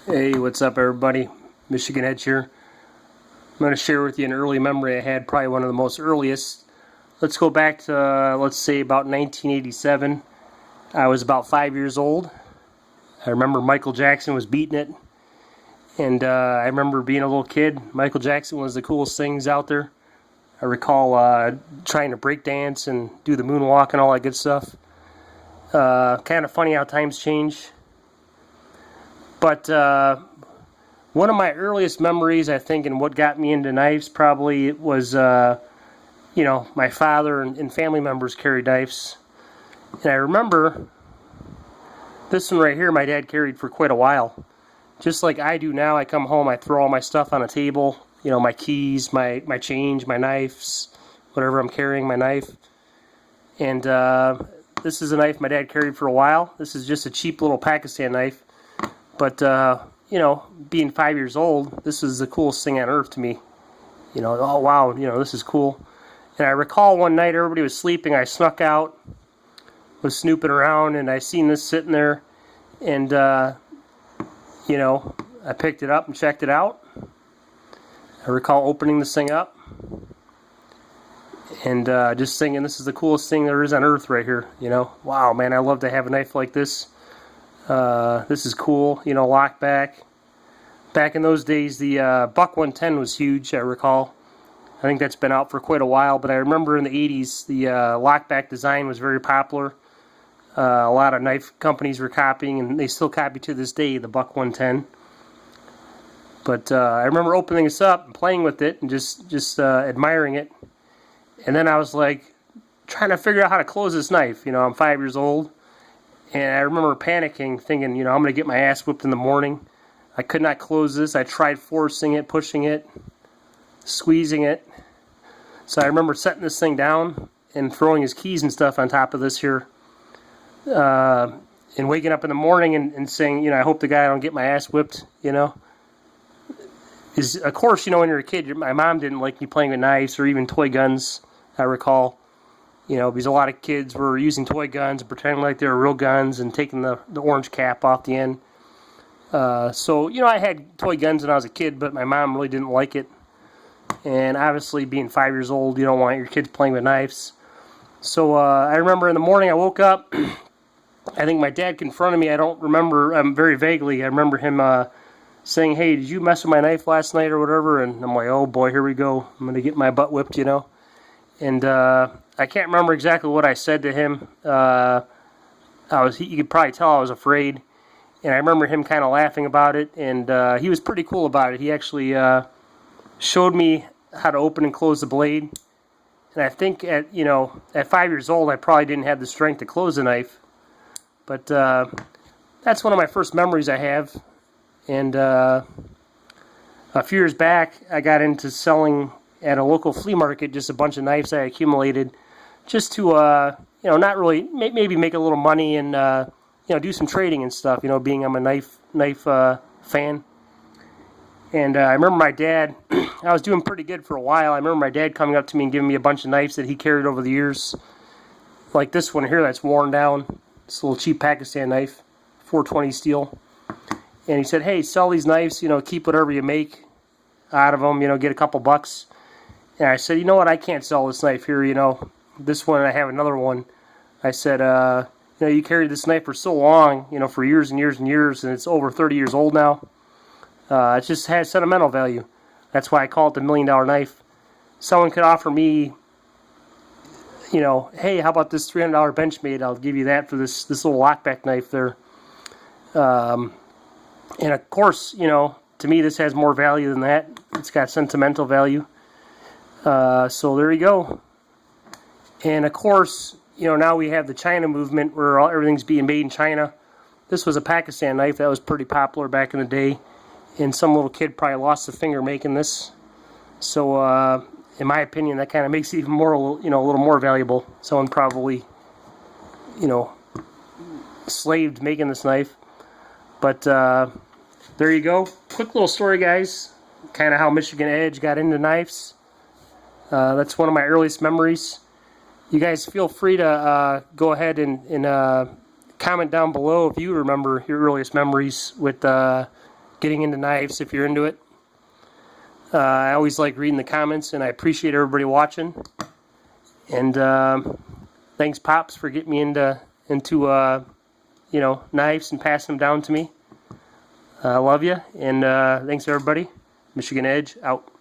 Hey, what's up, everybody? Michigan Edge here. I'm going to share with you an early memory I had, probably one of the most earliest. Let's go back to, let's say, about 1987. I was about 5 years old. I remember Michael Jackson was beating it. And I remember being a little kid. Michael Jackson was the coolest things out there. I recall trying to break dance and do the moonwalk and all that good stuff. Kind of funny how times change. But one of my earliest memories, I think, and what got me into knives probably was, my father and family members carried knives. And I remember this one right here my dad carried for quite a while. Just like I do now, I come home, I throw all my stuff on a table, my keys, my change, my knives, whatever I'm carrying, my knife. And this is a knife my dad carried for a while. This is just a cheap little Pakistan knife. But, being 5 years old, this is the coolest thing on earth to me. Oh wow, this is cool. And I recall one night everybody was sleeping, I snuck out, was snooping around, and I seen this sitting there, and, I picked it up and checked it out. I recall opening this thing up, and just thinking this is the coolest thing there is on earth right here, Wow, man, I love to have a knife like this. This is cool, lock back. Back in those days, the Buck 110 was huge, I recall. I think that's been out for quite a while, but I remember in the 80s, the lockback design was very popular. A lot of knife companies were copying, and they still copy to this day, the Buck 110. But I remember opening this up and playing with it and just admiring it. And then I was like, trying to figure out how to close this knife. I'm 5 years old. And I remember panicking, thinking, I'm going to get my ass whipped in the morning. I could not close this. I tried forcing it, pushing it, squeezing it. So I remember setting this thing down and throwing his keys and stuff on top of this here. And waking up in the morning and saying, I hope the guy don't get my ass whipped, Is, of course, when you're a kid, my mom didn't like me playing with knives or even toy guns, I recall. Because a lot of kids were using toy guns and pretending like they were real guns and taking the orange cap off the end. So, I had toy guns when I was a kid, but my mom really didn't like it. And obviously, being 5 years old, you don't want your kids playing with knives. So, I remember in the morning I woke up. I think my dad confronted me. I don't remember, very vaguely. I remember him saying, hey, did you mess with my knife last night or whatever? And I'm like, oh boy, here we go. I'm going to get my butt whipped, And I can't remember exactly what I said to him. You could probably tell I was afraid. And I remember him kind of laughing about it, and he was pretty cool about it. He actually showed me how to open and close the blade. And I think at 5 years old, I probably didn't have the strength to close the knife. But that's one of my first memories I have. And a few years back, I got into selling at a local flea market just a bunch of knives I accumulated, just to not really, maybe make a little money and do some trading and stuff. Being I'm a knife fan. And I remember my dad. I was doing pretty good for a while. I remember my dad coming up to me and giving me a bunch of knives that he carried over the years, like this one here that's worn down. This little cheap Pakistan knife, 420 steel. And he said, "Hey, sell these knives. Keep whatever you make out of them. Get a couple bucks." And I said, "You know what? I can't sell this knife here. This one, and I have another one." I said, you carried this knife for so long, for years and years and years, and it's over 30 years old now. It just has sentimental value. That's why I call it the $1 million knife. Someone could offer me, hey, how about this $300 Benchmade? I'll give you that for this little lockback knife there. And of course, to me, this has more value than that. It's got sentimental value. So there you go. And of course, now we have the China movement where everything's being made in China. This was a Pakistan knife that was pretty popular back in the day, and some little kid probably lost a finger making this. So, in my opinion, that kind of makes it even more, a little more valuable. Someone probably, slaved making this knife. But there you go. Quick little story, guys. Kind of how Michigan Edge got into knives. That's one of my earliest memories. You guys feel free to go ahead and comment down below if you remember your earliest memories with getting into knives if you're into it. I always like reading the comments, and I appreciate everybody watching. And thanks, Pops, for getting me into you know, knives and passing them down to me. I love you, and thanks everybody. Michigan Edge out.